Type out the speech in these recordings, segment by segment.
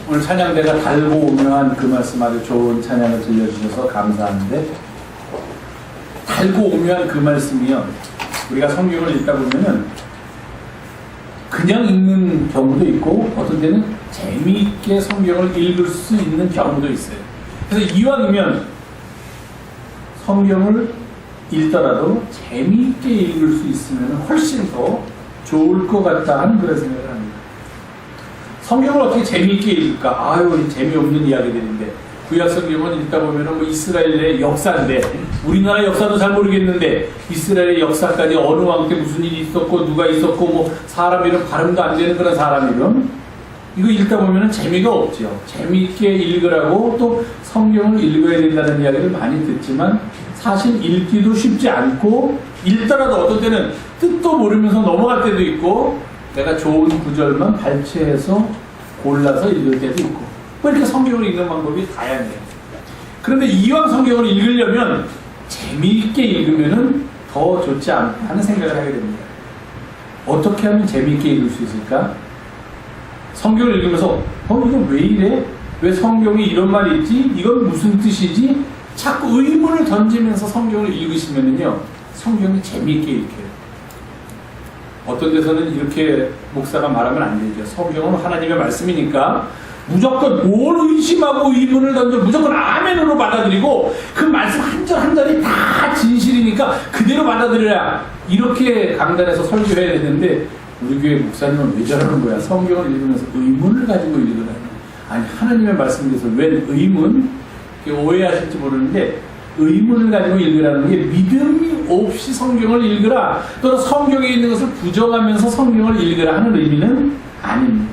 오늘 찬양대가 달고 오묘한 그 말씀 아주 좋은 찬양을 들려주셔서 감사하는데, 달고 오묘한 그 말씀이요, 우리가 성경을 읽다 보면은 그냥 읽는 경우도 있고 어떤 때는 재미있게 성경을 읽을 수 있는 경우도 있어요. 그래서 이왕이면 성경을 읽더라도 재미있게 읽을 수 있으면 훨씬 더 좋을 것 같다 하는 그런 생각을 합니다. 성경을 어떻게 재미있게 읽을까? 아유, 재미없는 이야기들인데, 구약 성경은 읽다 보면은 뭐 이스라엘의 역사인데, 우리나라 역사도 잘 모르겠는데 이스라엘의 역사까지 어느 왕 때 무슨 일이 있었고 누가 있었고 뭐 사람 이름 발음도 안 되는 그런 사람 이름, 이거 읽다 보면은 재미가 없죠. 재미있게 읽으라고 또 성경을 읽어야 된다는 이야기를 많이 듣지만 사실 읽기도 쉽지 않고, 읽더라도 어떤 때는 뜻도 모르면서 넘어갈 때도 있고, 내가 좋은 구절만 발췌해서 골라서 읽을 때도 있고, 뭐 이렇게 성경을 읽는 방법이 다양해요. 그런데 이왕 성경을 읽으려면 재미있게 읽으면 더 좋지 않나 하는 생각을 하게 됩니다. 어떻게 하면 재미있게 읽을 수 있을까? 성경을 읽으면서 이거 왜 이래? 왜 성경에 이런 말이 있지? 이건 무슨 뜻이지? 자꾸 의문을 던지면서 성경을 읽으시면요, 성경이 재미있게 읽혀요. 어떤 데서는 이렇게 목사가 말하면 안 되죠. 성경은 하나님의 말씀이니까 무조건 뭘 의심하고 의문을 던져 무조건 아멘으로 받아들이고, 그 말씀 한 절 한 절이 다 진실이니까 그대로 받아들여야, 이렇게 강단에서 설교해야 되는데 우리 교회 목사님은 왜 저러는 거야? 성경을 읽으면서 의문을 가지고 읽으라는, 아니 하나님의 말씀에 대해서 왜 의문? 오해하실지 모르는데, 의문을 가지고 읽으라는 게 믿음이 없이 성경을 읽으라, 또는 성경에 있는 것을 부정하면서 성경을 읽으라 하는 의미는 아닙니다.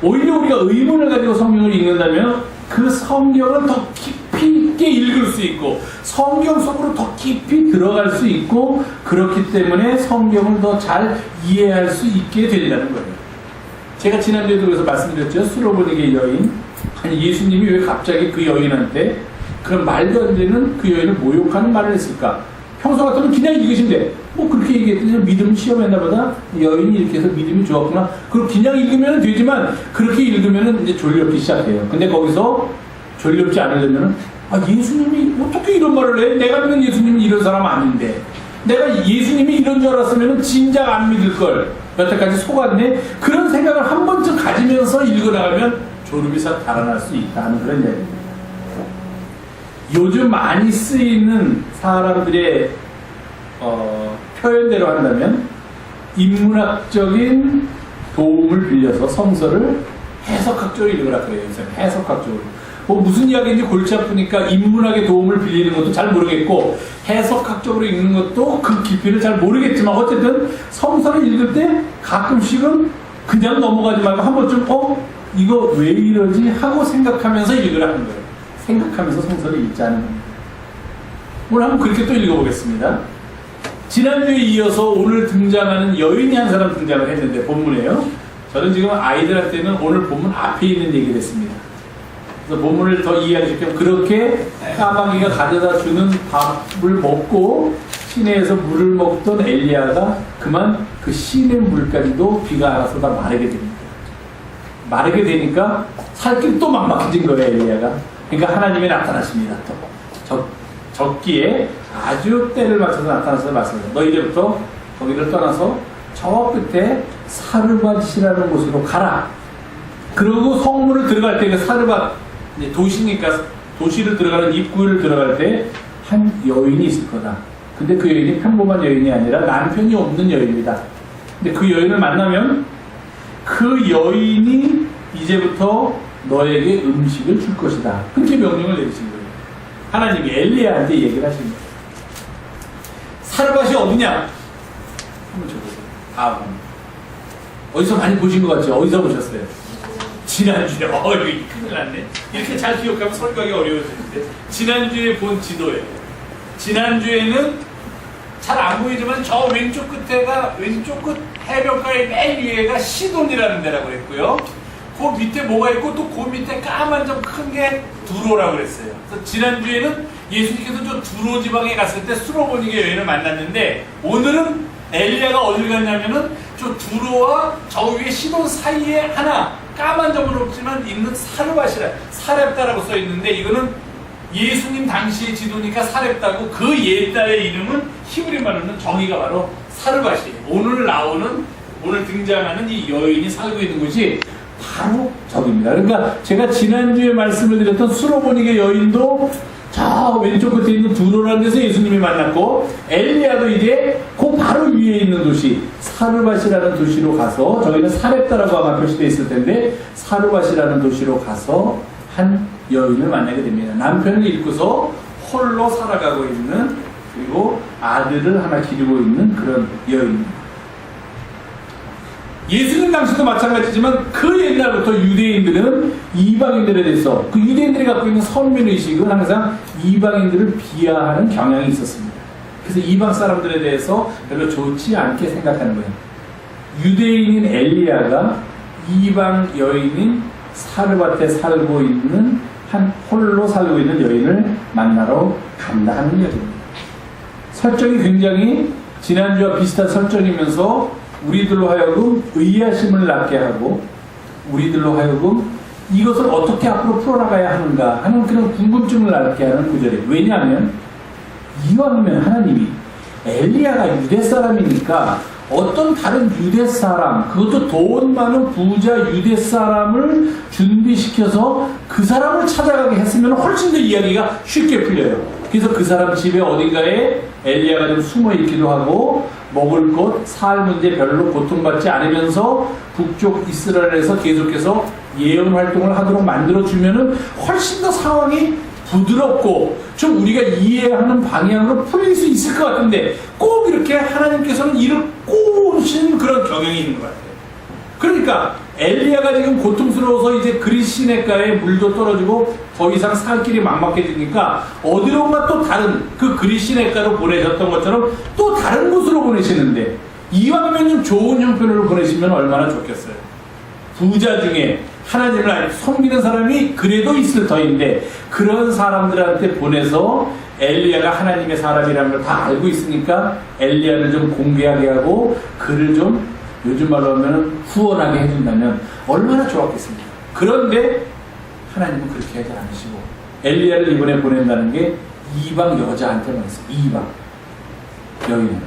오히려 우리가 의문을 가지고 성경을 읽는다면 그 성경을 더 깊이 있게 읽을 수 있고 성경 속으로 더 깊이 들어갈 수 있고, 그렇기 때문에 성경을 더 잘 이해할 수 있게 된다는 거예요. 제가 지난주에도 그래서 말씀드렸죠. 수로보니게 여인, 아니 예수님이 왜 갑자기 그 여인한테 그런 말도 안 되는 그 여인을 모욕하는 말을 했을까? 평소 같으면 그냥 읽으시면 돼. 뭐 그렇게 얘기했더니 믿음 시험했나 보다. 여인이 이렇게 해서 믿음이 좋았구나. 그걸 그냥 읽으면 되지만 그렇게 읽으면 이제 졸렵기 시작해요. 근데 거기서 졸렵지 않으려면, 예수님이 어떻게 이런 말을 해? 내가 믿는 예수님이 이런 사람 아닌데. 내가 예수님이 이런 줄 알았으면 진작 안 믿을 걸. 여태까지 속았네. 그런 생각을 한 번쯤 가지면서 읽어나가면 졸음이 싹 달아날 수 있다는 그런 얘기입니다. 요즘 많이 쓰이는 사람들의 표현대로 한다면 인문학적인 도움을 빌려서 성서를 해석학적으로 읽으라 그래요. 해석학적으로. 뭐 무슨 이야기인지 골치 아프니까 인문학의 도움을 빌리는 것도 잘 모르겠고 해석학적으로 읽는 것도 그 깊이를 잘 모르겠지만, 어쨌든 성서를 읽을 때 가끔씩은 그냥 넘어가지 말고 한 번쯤 이거 왜 이러지? 하고 생각하면서 읽으라는 거예요. 생각하면서 성서를 읽자는 겁니다. 오늘 한번 그렇게 또 읽어보겠습니다. 지난주에 이어서 오늘 등장하는 여인이 한 사람 등장을 했는데, 본문이에요. 저는 지금 아이들한테는 오늘 본문 앞에 있는 얘기를 했습니다. 그래서 본문을 더 이해하실 겸, 그렇게 까마귀가 가져다 주는 밥을 먹고 시내에서 물을 먹던 엘리야가 그만 그 시내 물까지도 비가 알아서 다 마르게 됩니다. 마르게 되니까 살길 또 막막해진 거예요, 엘리야가. 그러니까 하나님이 나타나십니다. 또 적기에 아주 때를 맞춰서 나타나서 말씀합니다. 너 이제부터 거기를 떠나서 저 끝에 사르밧이라는 곳으로 가라. 그리고 성문을 들어갈 때, 그 사르밧 도시니까 도시를 들어가는 입구를 들어갈 때 한 여인이 있을 거다. 근데 그 여인이 평범한 여인이 아니라 남편이 없는 여인이다. 근데 그 여인을 만나면 그 여인이 이제부터 너에게 음식을 줄 것이다. 그렇게 명령을 내리신 거예요. 하나님이 엘리야한테 얘기를 하신 거예요. 사르밧이 어디냐? 한번 줘보세요. 어디서 많이 보신 것 같죠? 어디서 보셨어요? 지난주에, 이거 큰일 났네. 이렇게 잘 기억하면 설명하기 어려워지는데, 지난주에 본 지도예요. 지난주에는 잘 안 보이지만 저 왼쪽 끝 해변가의 맨 위에가 시돈이라는 데라고 그랬고요. 그 밑에 뭐가 있고 또 그 밑에 까만 좀 큰 게 두로라고 그랬어요. 그래서 지난주에는 예수님께서 저 두로 지방에 갔을 때 수로보니게 여인을 만났는데, 오늘은 엘리야가 어딜 갔냐면은 저 두로와 저 위에 시돈 사이에 하나 까만 점은 없지만 있는 사르밧이라 사렙다라고 써 있는데 이거는 예수님 당시의 지도니까 사렙다고 그 옛날의 이름은 히브리 말로는 정의가 바로 사르밧이에요. 오늘 등장하는 이 여인이 살고 있는 곳이 바로 저기입니다. 그러니까 제가 지난주에 말씀을 드렸던 수로보닉의 여인도 저 왼쪽 끝에 있는 두로라는 데서 예수님이 만났고 엘리야도 이제 그 바로 위에 있는 도시 사르밧이라는 도시로 가서 저기는 사렙다라고 아마 표시되어 있을 텐데 사르밧이라는 도시로 가서 한 여인을 만나게 됩니다. 남편을 잃고서 홀로 살아가고 있는 그리고 아들을 하나 기르고 있는 그런 여인입니다. 예수님 당시도 마찬가지지만 그 옛날부터 유대인들은 이방인들에 대해서 그 유대인들이 갖고 있는 선민의식은 항상 이방인들을 비하하는 경향이 있었습니다. 그래서 이방 사람들에 대해서 별로 좋지 않게 생각하는 거예요. 유대인인 엘리야가 이방 여인인 사르밧에 살고 있는 한 홀로 살고 있는 여인을 만나러 간다 하는 이야기입니다. 설정이 굉장히 지난주와 비슷한 설정이면서 우리들로 하여금 의아심을 낳게 하고 우리들로 하여금 이것을 어떻게 앞으로 풀어나가야 하는가 하는 그런 궁금증을 낳게 하는 구절이에요. 왜냐하면 이왕이면 하나님이 엘리야가 유대 사람이니까 어떤 다른 유대 사람, 그것도 돈 많은 부자 유대 사람을 준비시켜서 그 사람을 찾아가게 했으면 훨씬 더 이야기가 쉽게 풀려요. 그래서 그 사람 집에 어딘가에 엘리야가 좀 숨어 있기도 하고 먹을 것, 살 문제 별로 고통받지 않으면서 북쪽 이스라엘에서 계속해서 예언 활동을 하도록 만들어주면은 훨씬 더 상황이 부드럽고 좀 우리가 이해하는 방향으로 풀릴 수 있을 것 같은데 꼭 이렇게 하나님께서는 이를 꼬우신 그런 경향이 있는 것 같아요. 그러니까 엘리야가 지금 고통스러워서 이제 그릿 시냇가에 물도 떨어지고 더 이상 살 길이 막막해지니까 어디론가 또 다른 그 그릿 시냇가로 보내셨던 것처럼 또 다른 곳으로 보내시는데 이왕이면 좀 좋은 형편으로 보내시면 얼마나 좋겠어요. 부자 중에 하나님을 섬기는 사람이 그래도 있을 터인데 그런 사람들한테 보내서 엘리야가 하나님의 사람이라는 걸 다 알고 있으니까 엘리야를 좀 공개하게 하고 그를 좀 요즘 말로 하면 후원하게 해준다면 얼마나 좋았겠습니까? 그런데 하나님은 그렇게 하지 않으시고 엘리야를 이번에 보낸다는 게 이방 여자한테만 했어요. 이방 여인한테.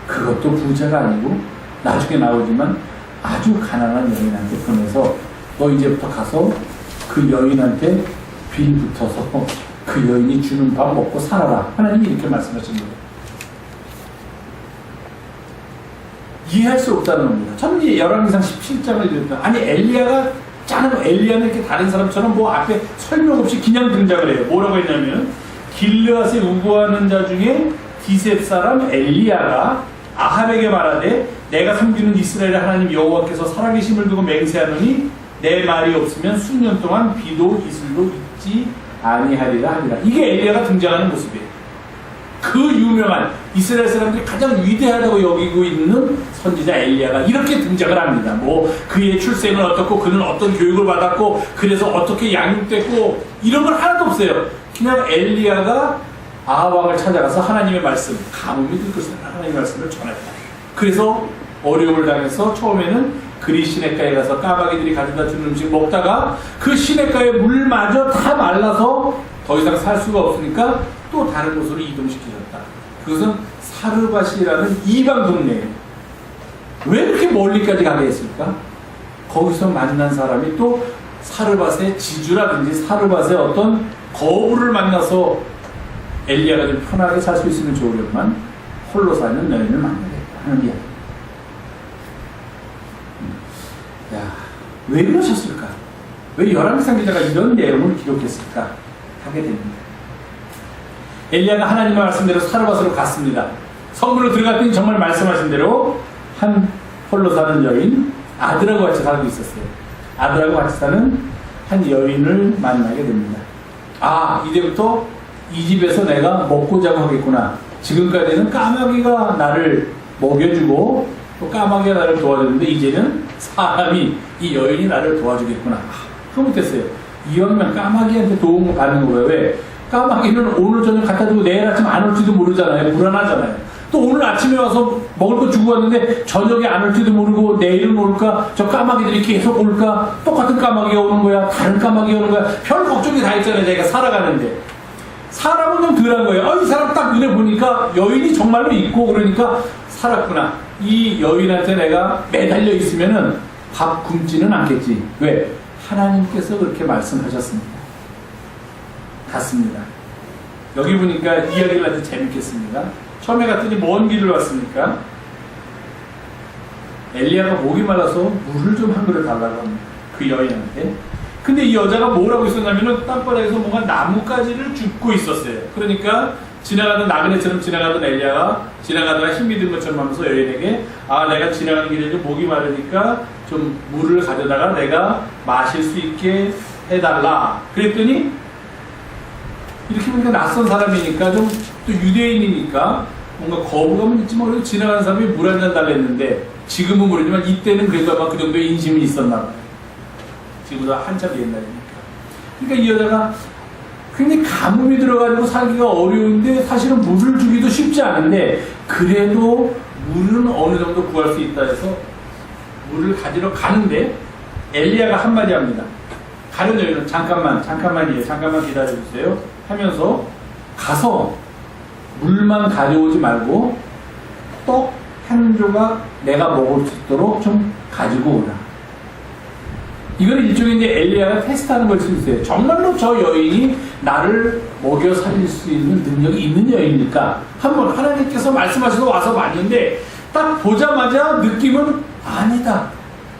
그것도 부자가 아니고 나중에 나오지만 아주 가난한 여인한테 보내서 너 이제부터 가서 그 여인한테 빌 붙어서 그 여인이 주는 밥 먹고 살아라. 하나님이 이렇게 말씀하신 거예요. 이해할 수 없다는 겁니다. 저는 열왕기상 17장을 읽었다. 아니 엘리야가 엘리야는 이렇게 다른 사람처럼 뭐 앞에 설명 없이 그냥 등장을 해요. 뭐라고 했냐면 길르앗에 우거하는 자 중에 디셉 사람 엘리야가 아합에게 말하되 내가 섬기는 이스라엘의 하나님 여호와께서 살아계심을 두고 맹세하노니 내 말이 없으면 수년 동안 비도 이슬도 있지 아니하리라 하니라. 이게 엘리야가 등장하는 모습이에요. 그 유명한 이스라엘 사람들이 가장 위대하다고 여기고 있는 선지자 엘리야가 이렇게 등장을 합니다. 뭐 그의 출생은 어떻고 그는 어떤 교육을 받았고 그래서 어떻게 양육됐고 이런 건 하나도 없어요. 그냥 엘리야가 아합 왕을 찾아가서 하나님의 말씀, 가뭄이 들 것이다 하나님의 말씀을 전했다. 그래서 어려움을 당해서 처음에는 그리 시냇가에 가서 까마귀들이 가져다 주는 음식 먹다가 그 시냇가의 물마저 다 말라서 더 이상 살 수가 없으니까 또 다른 곳으로 이동시키셨다. 그것은 사르밧이라는 이방 동네예요. 왜 이렇게 멀리까지 가게 했을까? 거기서 만난 사람이 또 사르밧의 지주라든지 사르밧의 어떤 거부를 만나서 엘리야가 좀 편하게 살 수 있으면 좋으려만 홀로 사는 여인을 만나겠다 하는 이야기. 왜 그러셨을까? 왜 열왕기상 기자가 이런 내용을 기록했을까? 하게 됩니다. 엘리야가 하나님의 말씀대로 사르밧으로 갔습니다. 성문으로 들어갔더니 정말 말씀하신 대로 한 홀로 사는 여인, 아들하고 같이 살고 있었어요. 아들하고 같이 사는 한 여인을 만나게 됩니다. 아, 이제부터 이 집에서 내가 먹고 자고 하겠구나. 지금까지는 까마귀가 나를 먹여주고 또 까마귀가 나를 도와줬는데 이제는 사람이, 이 여인이 나를 도와주겠구나. 그거 못했어요. 이왕이면 까마귀한테 도움 받는 거예요. 왜? 까마귀는 오늘 저녁 갖다 주고 내일 아침 안 올지도 모르잖아요. 불안하잖아요. 또 오늘 아침에 와서 먹을 거 주고 왔는데 저녁에 안 올지도 모르고 내일은 올까? 저 까마귀들이 계속 올까? 똑같은 까마귀가 오는 거야? 다른 까마귀가 오는 거야? 별 걱정이 다 있잖아요. 자기가 살아가는데. 사람은 좀 덜한 거예요. 이 사람 딱 눈에 보니까 여인이 정말로 있고 그러니까 살았구나. 이 여인한테 내가 매달려 있으면은 밥 굶지는 않겠지. 왜? 하나님께서 그렇게 말씀하셨습니다. 같습니다. 여기 보니까 이야기를 아주 재밌겠습니다. 처음에 갔더니 먼 길을 왔으니까 엘리야가 목이 말라서 물을 좀 한 그릇 달라고 합니다. 그 여인한테. 근데 이 여자가 뭐라고 있었냐면은 땅바닥에서 뭔가 나뭇가지를 줍고 있었어요. 그러니까 지나가던 나그네처럼 지나가던 엘리야가 지나가다가 힘이 든 것처럼 하면서 여인에게 내가 지나가는 길에 목이 마르니까 좀 물을 가져다가 내가 마실 수 있게 해달라. 그랬더니 이렇게 보니까 낯선 사람이니까 좀 또 유대인이니까 뭔가 거부감은 있지만 그래도 지나가는 사람이 물 한 잔 달라 했는데 지금은 모르지만 이때는 그래도 아마 그 정도의 인심이 있었나 봐요. 지금보다 한참 옛날이니까. 그러니까 이 여자가 굉장히 가뭄이 들어가지고 살기가 어려운데 사실은 물을 주기도 쉽지 않은데 그래도 물은 어느 정도 구할 수 있다 해서 물을 가지러 가는데 엘리야가 한마디 합니다. 가는 여인은 잠깐만 기다려주세요 하면서 가서 물만 가져오지 말고 떡 한 조각 내가 먹을 수 있도록 좀 가지고 오라. 이거는 일종의 이제 엘리야가 테스트하는 걸 수 있어요. 정말로 저 여인이 나를 먹여 살릴 수 있는 능력이 있는 여인입니까? 한번 하나님께서 말씀하셔서 와서 봤는데 딱 보자마자 느낌은 아니다.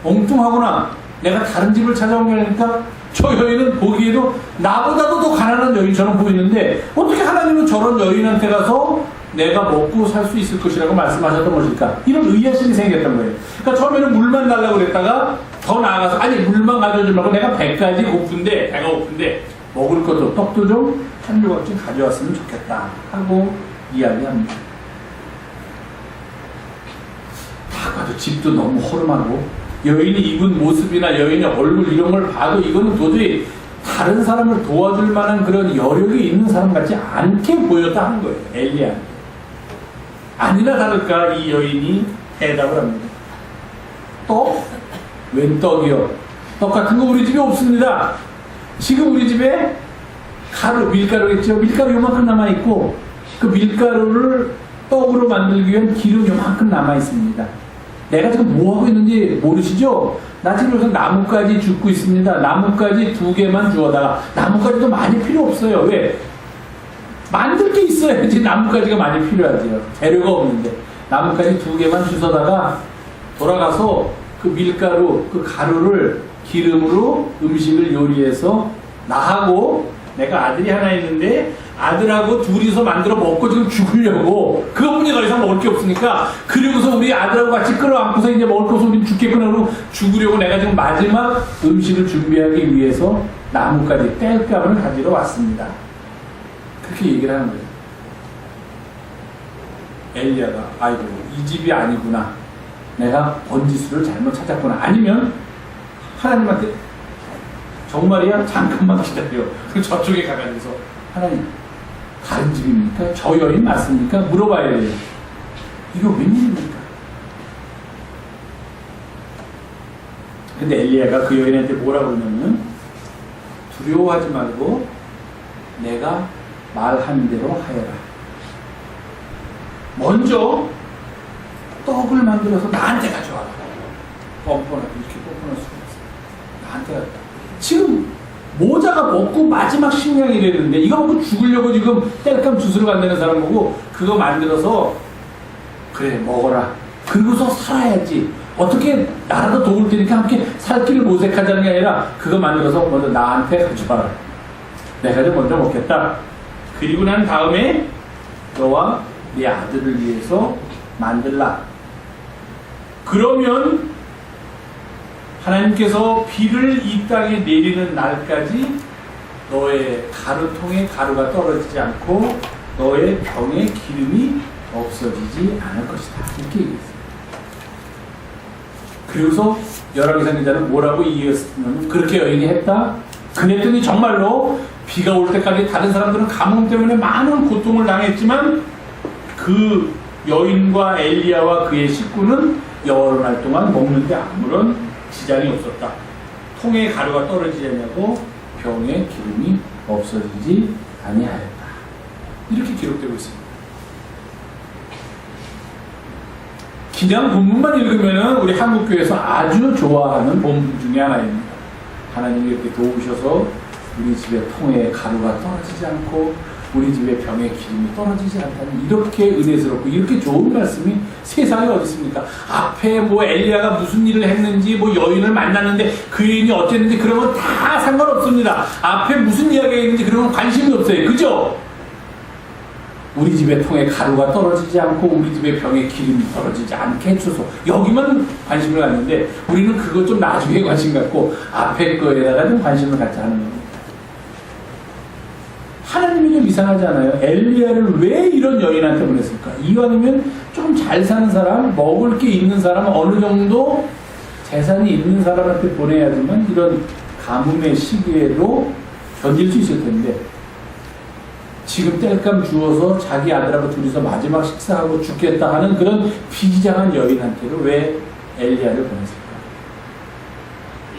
엉뚱하구나. 내가 다른 집을 찾아온 게 아니니까 저 여인은 보기에도 나보다도 더 가난한 여인처럼 보이는데 어떻게 하나님은 저런 여인한테 가서 내가 먹고 살 수 있을 것이라고 말씀하셨던 것일까? 이런 의아심이 생겼던 거예요. 그러니까 처음에는 물만 달라고 그랬다가 더 나아가서 물만 가져오지 말고 내가 배가 고픈데 먹을 것도 떡도 좀 한 조각쯤 가져왔으면 좋겠다 하고 이야기합니다. 딱 봐도 집도 너무 허름하고 여인이 입은 모습이나 여인의 얼굴 이런 걸 봐도 이거는 도저히 다른 사람을 도와줄 만한 그런 여력이 있는 사람 같지 않게 보였다 하는 거예요. 엘리야. 아니나 다를까 이 여인이 대답을 합니다. 떡? 웬 떡이요? 떡 같은 거 우리 집에 없습니다. 지금 우리 집에 밀가루겠죠? 밀가루 요만큼 남아있고 그 밀가루를 떡으로 만들기 위한 기름 요만큼 남아있습니다. 내가 지금 뭐하고 있는지 모르시죠? 나 지금 여기서 나뭇가지 줍고 있습니다. 나뭇가지 2개만 주워다가 나뭇가지도 많이 필요 없어요. 왜? 만들 게 있어야지 나뭇가지가 많이 필요하지요. 재료가 없는데 나뭇가지 2개만 주워다가 돌아가서 그 밀가루, 그 가루를 기름으로 음식을 요리해서 나하고 내가 아들이 하나 있는데 아들하고 둘이서 만들어 먹고 지금 죽으려고 그것뿐이 더 이상 먹을 게 없으니까 그리고서 우리 아들하고 같이 끌어안고서 이제 먹을 거 없으면 우리 죽겠구나 그러고 죽으려고 내가 지금 마지막 음식을 준비하기 위해서 나뭇가지 땔감을 가지러 왔습니다. 그렇게 얘기를 하는 거예요. 엘리야가 아이고 이 집이 아니구나. 내가 번지수를 잘못 찾았구나. 아니면 하나님한테 정말이야? 잠깐만 기다려. 그럼 저쪽에 가가지고서 하나님 다른 집입니까? 저 여인 맞습니까? 물어봐야 돼요. 이거 웬일입니까? 근데 엘리야가 그 여인한테 뭐라고 그러냐면 두려워하지 말고 내가 말한 대로 하여라. 먼저 떡을 만들어서 나한테 가져와라. 뻔뻔하게 이렇게 뻔뻔할 수가 없어. 나한테 가져와. 지금 모자가 먹고 마지막 식량이 되는데 이거 먹고 죽으려고 지금 땔감 주스러 간다는 사람 보고 그거 만들어서 그래 먹어라. 그러고서 살아야지. 어떻게 나라도 도울 테니까 함께 살 길을 모색하자는 게 아니라 그거 만들어서 먼저 나한테 가져와라. 내가 좀 먼저 먹겠다. 그리고 난 다음에 너와 네 아들을 위해서 만들라. 그러면 하나님께서 비를 이 땅에 내리는 날까지 너의 가루통에 가루가 떨어지지 않고 너의 병에 기름이 없어지지 않을 것이다. 이렇게 얘기했어요. 그리고서 열왕기상 기자는 뭐라고 이해했냐면 그렇게 여인이 했다. 그랬더니 정말로 비가 올 때까지 다른 사람들은 가뭄 때문에 많은 고통을 당했지만 그 여인과 엘리야와 그의 식구는 여러 날 동안 먹는데 아무런 지장이 없었다. 통에 가루가 떨어지지 않냐고 병에 기름이 없어지지 아니하였다. 이렇게 기록되고 있습니다. 그냥 본문만 읽으면 우리 한국교회에서 아주 좋아하는 본문 중에 하나입니다. 하나님이 이렇게 도우셔서 우리 집에 통에 가루가 떨어지지 않고 우리 집에 병에 기름이 떨어지지 않다는 이렇게 은혜스럽고 이렇게 좋은 말씀이 세상에 어디 있습니까? 앞에 뭐 엘리야가 무슨 일을 했는지 뭐 여인을 만났는데 그 여인이 어땠는지 그런 건 다 상관없습니다. 앞에 무슨 이야기가 있는지 그런 건 관심이 없어요. 그죠? 우리 집에 통에 가루가 떨어지지 않고 우리 집에 병에 기름이 떨어지지 않게 해줘서 여기만 관심을 갖는데 우리는 그것 좀 나중에 관심 갖고 앞에 거에다가 좀 관심을 갖지 않는 겁니다. 하나님이 좀 이상하지 않아요? 엘리야를 왜 이런 여인한테 보냈을까? 이왕이면 좀 잘 사는 사람, 먹을 게 있는 사람, 어느 정도 재산이 있는 사람한테 보내야지만 이런 가뭄의 시기에도 견딜 수 있을 텐데 지금 땔감 주워서 자기 아들하고 둘이서 마지막 식사하고 죽겠다 하는 그런 비장한 여인한테는 왜 엘리야를 보냈을까?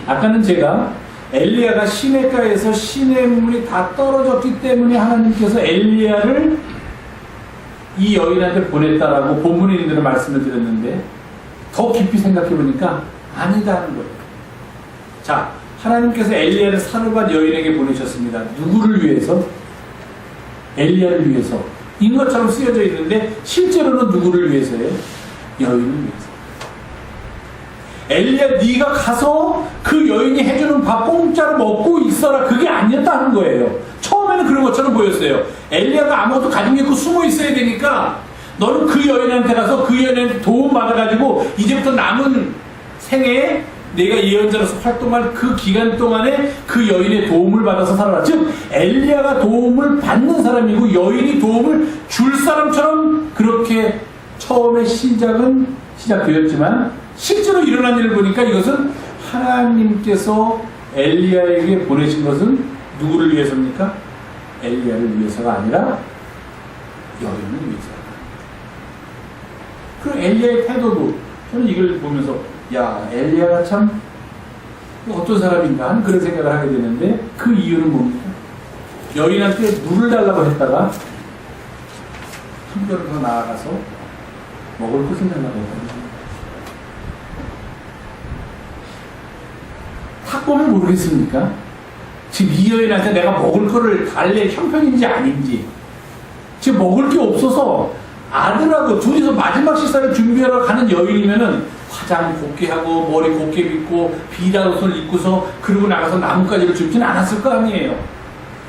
아까는 제가 엘리야가 시냇가에서 시냇물이 다 떨어졌기 때문에 하나님께서 엘리야를 이 여인한테 보냈다라고 본문에 있는 대로 말씀을 드렸는데 더 깊이 생각해 보니까 아니다는 거예요. 자, 하나님께서 엘리야를 사르밧 여인에게 보내셨습니다. 누구를 위해서? 엘리야를 위해서. 인 것처럼 쓰여져 있는데 실제로는 누구를 위해서예요? 여인을 위해서. 엘리야 네가 가서 그 여인이 해주는 밥 공짜로 먹고 있어라. 그게 아니었다는 거예요. 처음에는 그런 것처럼 보였어요. 엘리야가 아무것도 가진 게 없고 숨어 있어야 되니까 너는 그 여인한테 가서 그 여인한테 도움 받아가지고 이제부터 남은 생애에 내가 예언자로서 활동할 그 기간 동안에 그 여인의 도움을 받아서 살아라. 즉 엘리야가 도움을 받는 사람이고 여인이 도움을 줄 사람처럼 그렇게 처음에 시작되었지만 실제로 일어난 일을 보니까 이것은 하나님께서 엘리야에게 보내신 것은 누구를 위해서입니까? 엘리야를 위해서가 아니라 여인을 위해서. 그리고 엘리야의 태도도 저는 이걸 보면서 야, 엘리야가 참 어떤 사람인가 하는 그런 생각을 하게 되는데 그 이유는 뭡니까? 여인한테 물을 달라고 했다가 한 걸음 더 나아가서 먹을 것을 달라고 했다. 딱 보면 모르겠습니까? 지금 이 여인한테 내가 먹을 거를 달랠 형편인지 아닌지 지금 먹을 게 없어서 아들하고 둘이서 마지막 식사를 준비하러 가는 여인이면은 화장 곱게 하고 머리 곱게 빗고 비단 옷을 입고서 그러고 나가서 나뭇가지를 줍지는 않았을 거 아니에요.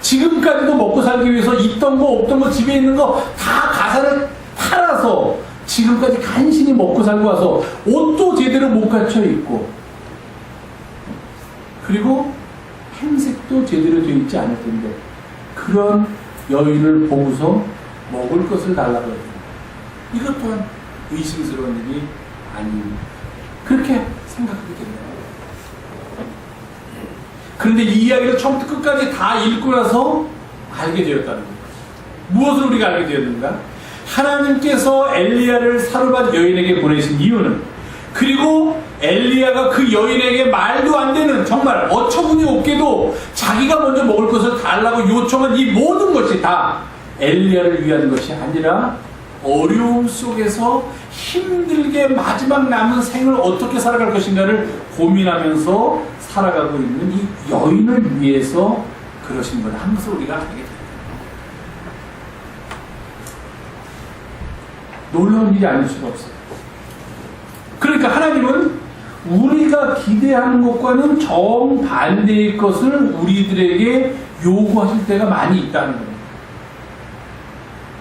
지금까지도 먹고 살기 위해서 있던 거 없던 거 집에 있는 거 다 가사를 팔아서 지금까지 간신히 먹고 살고 와서 옷도 제대로 못 갖춰 입고 그리고 행색도 제대로 되어 있지 않을 텐데 그런 여인을 보고서 먹을 것을 달라고 해요. 이것 또한 의심스러운 일이 아닙니다. 그렇게 생각하게 됩니다. 그런데 이 이야기를 처음부터 끝까지 다 읽고 나서 알게 되었다는 거예요. 무엇을 우리가 알게 되었는가? 하나님께서 엘리야를 사르밧 여인에게 보내신 이유는 그리고 엘리야가 그 여인에게 말도 안 되는 정말 어처구니 없게도 자기가 먼저 먹을 것을 달라고 요청한 이 모든 것이 다 엘리야를 위한 것이 아니라 어려움 속에서 힘들게 마지막 남은 생을 어떻게 살아갈 것인가를 고민하면서 살아가고 있는 이 여인을 위해서 그러신 거다 하는 것을 우리가 알게 됩니다. 놀라운 일이 아닐 수가 없어요. 그러니까 하나님은 우리가 기대하는 것과는 정반대의 것을 우리들에게 요구하실 때가 많이 있다는 겁니다.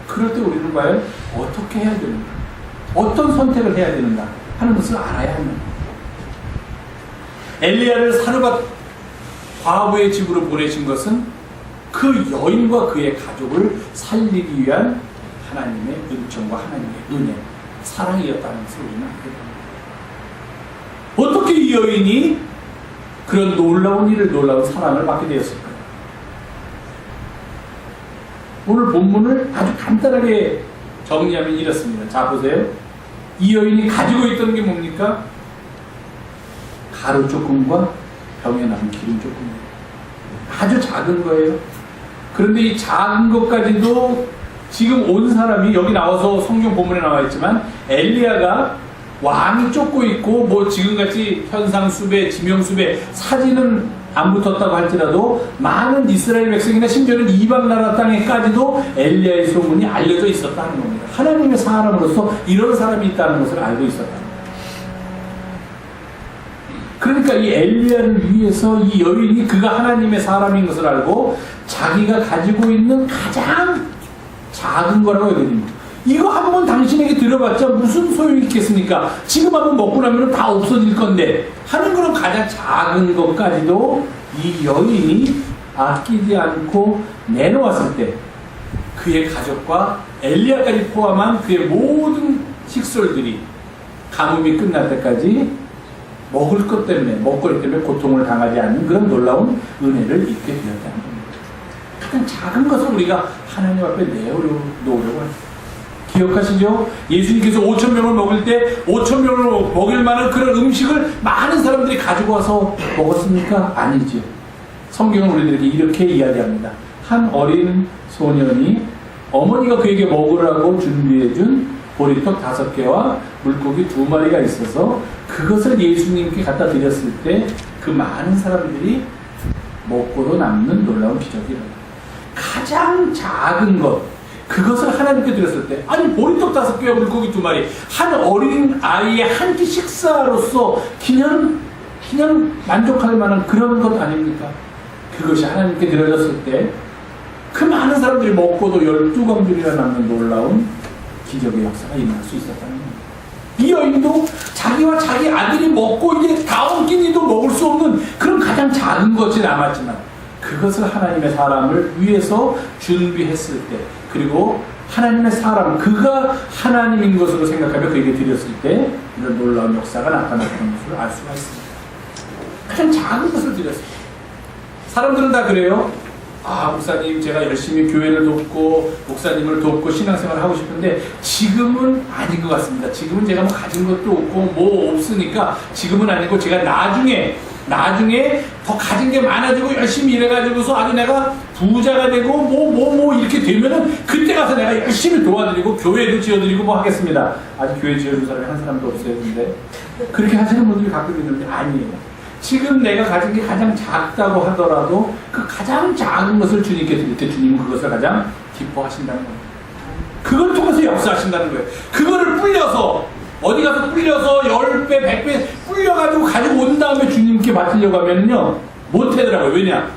그럴 때 우리는 과연 어떻게 해야 되는가? 어떤 선택을 해야 되는가? 하는 것을 알아야 합니다. 엘리야를 사르밧 과부의 집으로 보내신 것은 그 여인과 그의 가족을 살리기 위한 하나님의 은총과 하나님의 은혜, 사랑이었다는 것을 우리는 알게 됩니다. 어떻게 이 여인이 그런 놀라운 사랑을 받게 되었을까요? 오늘 본문을 아주 간단하게 정리하면 이렇습니다. 겁니다. 자, 보세요. 이 여인이 가지고 있던 게 뭡니까? 가루 조금과 병에 남은 기름 조금이에요. 아주 작은 거예요. 그런데 이 작은 것까지도 지금 온 사람이 여기 나와서 성경 본문에 나와 있지만 엘리야가 왕이 쫓고 있고 뭐 지금같이 현상수배, 지명수배, 사진은 안 붙었다고 할지라도 많은 이스라엘 백성이나 심지어는 이방 나라 땅에까지도 엘리야의 소문이 알려져 있었다는 겁니다. 하나님의 사람으로서 이런 사람이 있다는 것을 알고 있었다는 겁니다. 그러니까 이 엘리야를 위해서 이 여인이 그가 하나님의 사람인 것을 알고 자기가 가지고 있는 가장 작은 거라고 해드립니다. 이거 한번 당신에게 들어봤자 무슨 소용이 있겠습니까? 지금 한번 먹고 나면 다 없어질 건데 하는 거는 가장 작은 것까지도 이 여인이 아끼지 않고 내놓았을 때 그의 가족과 엘리야까지 포함한 그의 모든 식솔들이 가뭄이 끝날 때까지 먹을 것 때문에, 먹거리 때문에 고통을 당하지 않는 그런 놀라운 은혜를 입게 되었다는 겁니다. 가장 작은 것을 우리가 하나님 앞에 내놓으려고 합니다. 기억하시죠? 예수님께서 5,000명을 먹을 때 5,000명을 먹일 만한 그런 음식을 많은 사람들이 가지고 와서 먹었습니까? 아니죠. 성경은 우리들에게 이렇게 이야기합니다. 한 어린 소년이 어머니가 그에게 먹으라고 준비해준 보리떡 5개와 물고기 2마리가 있어서 그것을 예수님께 갖다 드렸을 때 그 많은 사람들이 먹고도 남는 놀라운 기적이라고. 가장 작은 것, 그것을 하나님께 드렸을 때, 아니 보리떡 5개와 물고기 2마리, 한 어린 아이의 한 끼 식사로서 그냥 만족할 만한 그런 것 아닙니까? 그것이 하나님께 드려졌을 때 그 많은 사람들이 먹고도 12광줄이나 남는 놀라운 기적의 역사가 일어날 수 있었다는 겁니다. 이 여인도 자기와 자기 아들이 먹고 이제 다음 끼니도 먹을 수 없는 그런 가장 작은 것이 남았지만 그것을 하나님의 사람을 위해서 준비했을 때, 그리고 하나님의 사람, 그가 하나님인 것으로 생각하며 그에게 드렸을 때 이런 놀라운 역사가 나타났다는 것을 알 수가 있습니다. 가장 작은 것을 드렸습니다. 사람들은 다 그래요. 아, 목사님, 제가 열심히 교회를 돕고 목사님을 돕고 신앙생활을 하고 싶은데 지금은 아닌 것 같습니다. 지금은 제가 뭐 가진 것도 없고 뭐 없으니까 지금은 아니고 제가 나중에 더 가진 게 많아지고 열심히 일해가지고서 아주 내가 부자가 되고 뭐 이렇게 되면은 그때 가서 내가 열심히 도와드리고 교회도 지어드리고 뭐 하겠습니다. 아직 교회 지어줄 사람이 한 사람도 없어요. 근데 그렇게 하시는 분들이 가끔 있는데 아니에요. 지금 내가 가진 게 가장 작다고 하더라도 그 가장 작은 것을 주님께 드릴 때 주님은 그것을 가장 기뻐하신다는 거예요. 그걸 통해서 역사하신다는 거예요. 그거를 불려서 어디 가서 불려서 10배, 100배 불려가지고 가지고 온 다음에 주님께 바치려고 하면요 못하더라고요. 왜냐?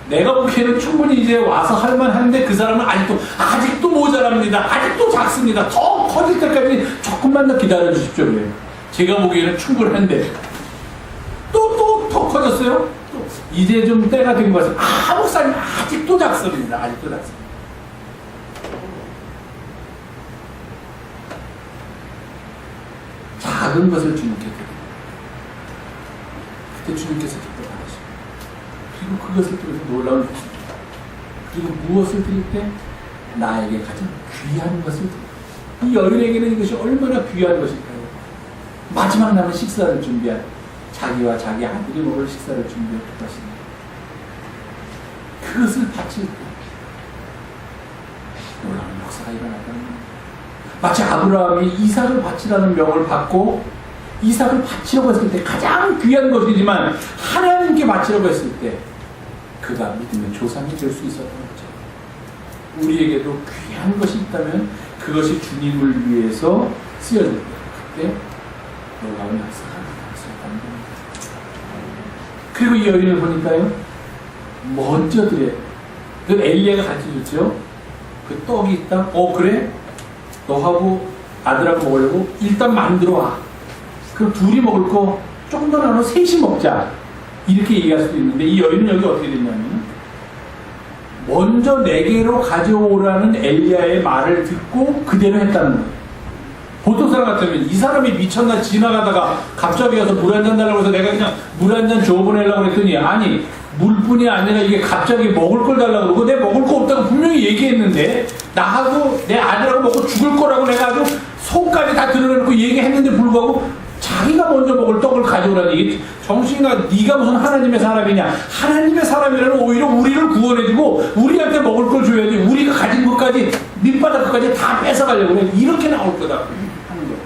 내가 보기에는 충분히 이제 와서 할 만한데 그 사람은 아직도 모자랍니다. 아직도 작습니다. 더 커질 때까지 조금만 더 기다려 주십시오. 그래요. 제가 보기에는 충분한데 더 커졌어요? 또 이제 좀 때가 된 것 같아요. 목사님 아직도 작습니다. 아직도 작습니다. 작은 것을 주님께 드립니다. 그때 주님께서 기뻐하십니다. 그리고 그것을 통해서 놀라운 것입니다. 그리고 무엇을 드릴 때? 나에게 가장 귀한 것을 드립니다. 이 여인에게는 이것이 얼마나 귀한 것일까요? 마지막 남은 식사를 준비한 자기와 자기 아들이 먹을 식사를 준비했을 것입니다. 그것을 바칠 때 놀라운 역사가 일어났다는 겁니다. 마치 아브라함이 이삭을 바치라는 명을 받고 이삭을 바치려고 했을 때 가장 귀한 것이지만 하나님께 바치려고 했을 때 그가 믿음의 조상이 될 수 있었던 거죠. 우리에게도 귀한 것이 있다면 그것이 주님을 위해서 쓰여질 때 그때 놀라운 역사가 그리고 이 여인을 보니까요, 먼저 드려요. 그 엘리야가 가르쳐줬죠. 그 떡이 있다. 그래? 너하고 아들하고 먹으려고 일단 만들어 와. 그럼 둘이 먹을 거 조금 더 나눠 셋이 먹자. 이렇게 얘기할 수도 있는데 이 여인은 여기 어떻게 됐냐면 먼저 내게로 가져오라는 엘리야의 말을 듣고 그대로 했다는 거예요. 보통 사람 같으면 이 사람이 미쳤나 지나가다가 갑자기 와서 물 한 잔 달라고 해서 내가 그냥 물 한 잔 줘보내려고 했더니 아니 물뿐이 아니라 이게 갑자기 먹을 걸 달라고 그러고, 내 먹을 거 없다고 분명히 얘기했는데, 나하고 내 아들하고 먹고 죽을 거라고 내가 아주 속까지 다 드러내놓고 얘기했는데 불구하고 자기가 먼저 먹을 떡을 가져오라니, 이게 정신이가, 네가 무슨 하나님의 사람이냐. 하나님의 사람이라는 오히려 우리를 구원해주고 우리한테 먹을 걸 줘야지, 우리가 가진 것까지 밑바닥 것까지 다 뺏어가려고 그래. 이렇게 나올 거다 하는 거예요.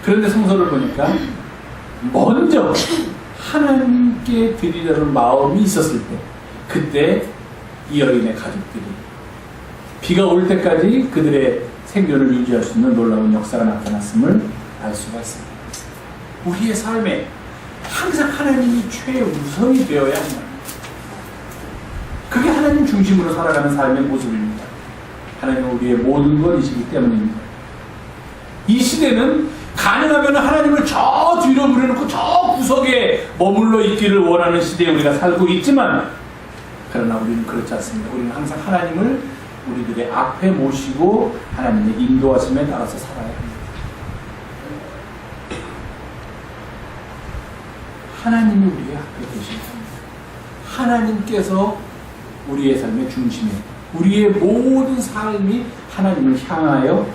그런데 성서를 보니까 먼저 하나님께 드리려는 마음이 있었을 때, 그때 이 여인의 가족들이 비가 올 때까지 그들의 생존을 유지할 수 있는 놀라운 역사가 나타났음을 알 수가 있습니다. 우리의 삶에 항상 하나님이 최우선이 되어야 합니다. 그게 하나님 중심으로 살아가는 삶의 모습입니다. 하나님은 우리의 모든 것이시기 때문입니다. 이 시대는 가능하면 하나님을 저 뒤로 물어놓고 저 구석에 머물러 있기를 원하는 시대에 우리가 살고 있지만, 그러나 우리는 그렇지 않습니다. 우리는 항상 하나님을 우리들의 앞에 모시고 하나님의 인도하심에 따라서 살아야 합니다. 하나님이 우리의 앞에 계십니다. 하나님께서 우리의 삶의 중심에, 우리의 모든 삶이 하나님을 향하여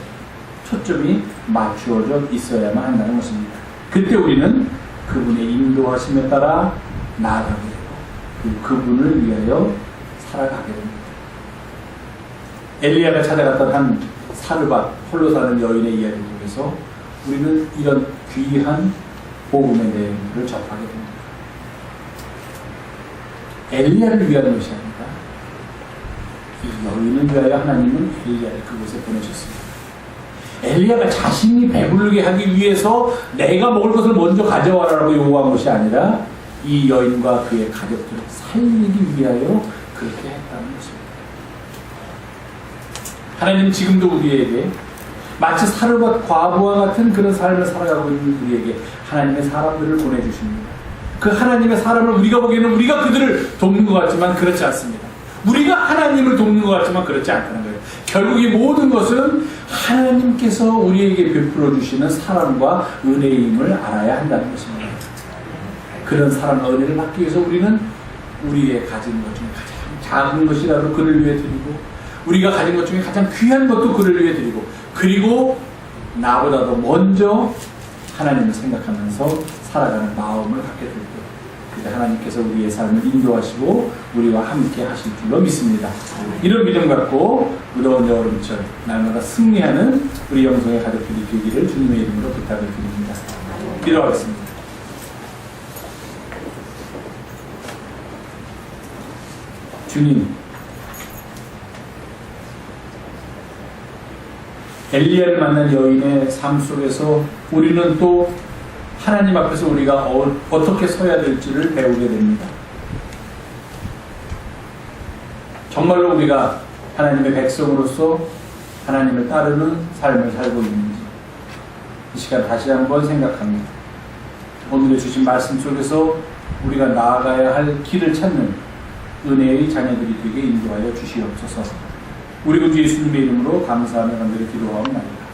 초점이 맞추어져 있어야만 한다는 것입니다. 그때 우리는 그분의 인도하심에 따라 나아가게 되고, 그리고 그분을 위하여 살아가게 됩니다. 엘리야가 찾아갔던 한 사르밧, 홀로 사는 여인의 이야기를 통해서 우리는 이런 귀한 복음의 내용을 접하게 됩니다. 엘리야를 위한 것이 아니라 이 여인을 위하여 하나님은 엘리야를 그곳에 보내셨습니다. 엘리야가 자신이 배부르게 하기 위해서 내가 먹을 것을 먼저 가져와라라고 요구한 것이 아니라 이 여인과 그의 가족들을 살리기 위하여 그렇게 했다는 것입니다. 하나님은 지금도 우리에게 마치 사르밧 과부와 같은 그런 삶을 살아가고 있는 우리에게 하나님의 사람들을 보내주십니다. 그 하나님의 사람을 우리가 보기에는 우리가 그들을 돕는 것 같지만 그렇지 않습니다. 우리가 하나님을 돕는 것 같지만 그렇지 않다는 거예요. 결국 이 모든 것은 하나님께서 우리에게 베풀어 주시는 사랑과 은혜임을 알아야 한다는 것입니다. 그런 사랑과 은혜를 받기 위해서 우리는 우리의 가진 것 중에 가장 작은 것이라도 그를 위해 드리고, 우리가 가진 것 중에 가장 귀한 것도 그를 위해 드리고, 그리고 나보다도 먼저 하나님을 생각하면서 살아가는 마음을 갖게 될 때, 그때 하나님께서 우리의 삶을 인도하시고 우리와 함께 하실 줄로 믿습니다. 이런 믿음 갖고 무더운 여름철 날마다 승리하는 우리 영성의 가족들이 되기를 주님의 이름으로 부탁을 드립니다. 기도하겠습니다. 주님, 엘리야를 만난 여인의 삶 속에서 우리는 또 하나님 앞에서 우리가 어떻게 서야 될지를 배우게 됩니다. 정말로 우리가 하나님의 백성으로서 하나님을 따르는 삶을 살고 있는지 이 시간 다시 한번 생각합니다. 오늘의 주신 말씀 속에서 우리가 나아가야 할 길을 찾는 은혜의 자녀들이 되게 인도하여 주시옵소서. 우리 구 예수님의 이름으로 감사하며 간절히 기도하옵나이다.